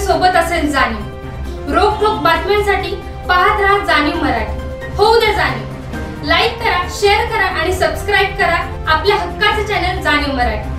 सोबत असेल जाणीव। रोखोक बातम्यांसाठी पाहत राहा जाणीव मराठी। होऊ दे जाणीव। लाईक करा, शेअर करा आणि सबस्क्राईब करा आपल्या हक्काचे चॅनल जाणीव मराठी।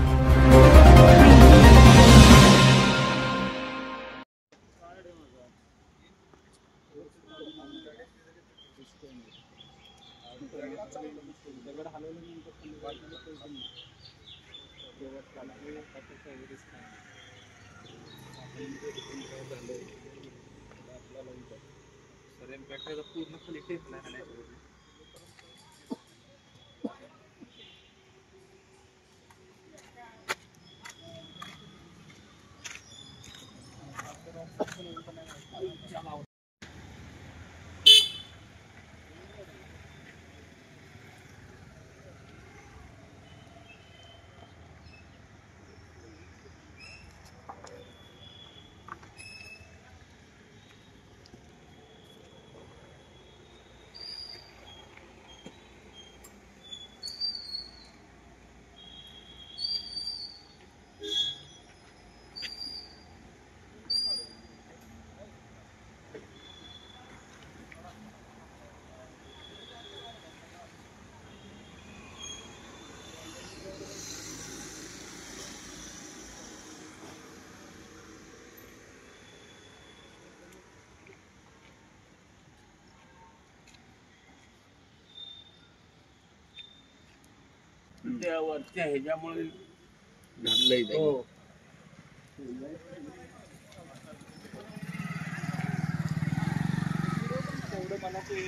वरच्या ह्याच्यामुळे घडलंय हो तेवढं मला ते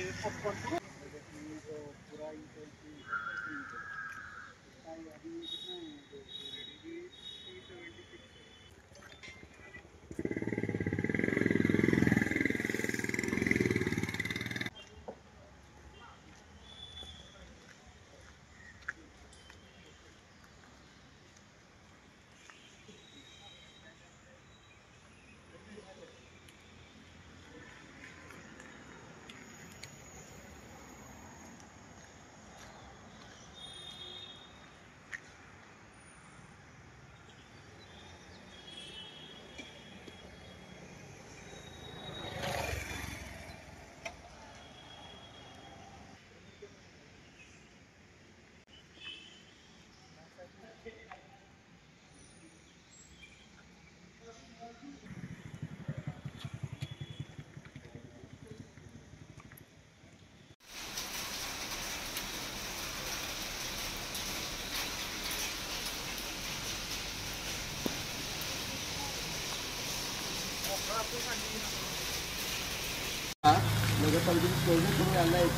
नगरपालिकेने प्रयत्न करून यांना एक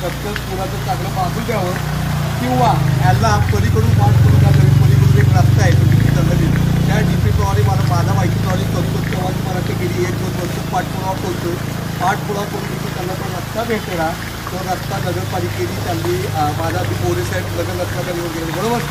कच्चं पुलाचं चांगलं बांधून द्यावं किंवा यांना पलीकडून वाट करून द्यावी। पलीकडून एक रस्ता आहे तो नवीन त्या डीपीद्वारे माझ्या माहितीद्वारे संतोष चव्हाण मराठी गेली 1-2 वर्ष पाठपुरावा करतो। पाठपुरावा करून तिथे त्यांना तो रस्ता भेटला। तो रस्ता नगरपालिकेने त्यांनी माझा मोरे साहेब नगर रत्नाकर येऊन गेले बरोबर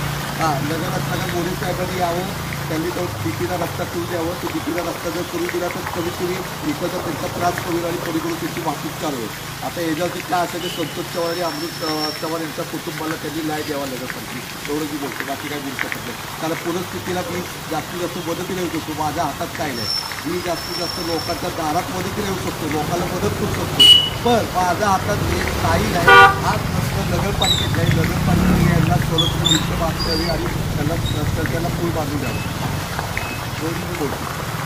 नगर रत्नाकर मोरे साहेबांनी यावं त्यांनी तो डीपीचा रस्ता करून द्यावं। तो डीपीचा रस्ता जर करून दिला तर कमीत कमी इकडचा त्यांचा त्रास कमी आणि पलीकडून त्यांची वाहतूक चालू होईल। आता याच्यावरती काय असेल ते संतोष चव्हाण आणि अमृत चव्हाण यांच्या कुटुंबाला त्यांनी न्याय द्यावा नगरपालिकेत एवढं मी बोलतो बाकी काय बोलू शकत नाही। कारण पूरस्थितीला मी जास्तीत जास्त मदतीला येऊ शकतो। माझ्या हातात काय नाही। मी जास्तीत जास्त लोकांच्या दारात मदतीला येऊ शकतो लोकांना मदत करू शकतो पण माझ्या हातात एक काही नाही। आज नसतं नगरपालिकेत नाही नगरपालिकेने यांना सोलर भिंत बांधून द्यावी आणि त्यांना पूल बांधून द्यावं एवढं मी बोलतो।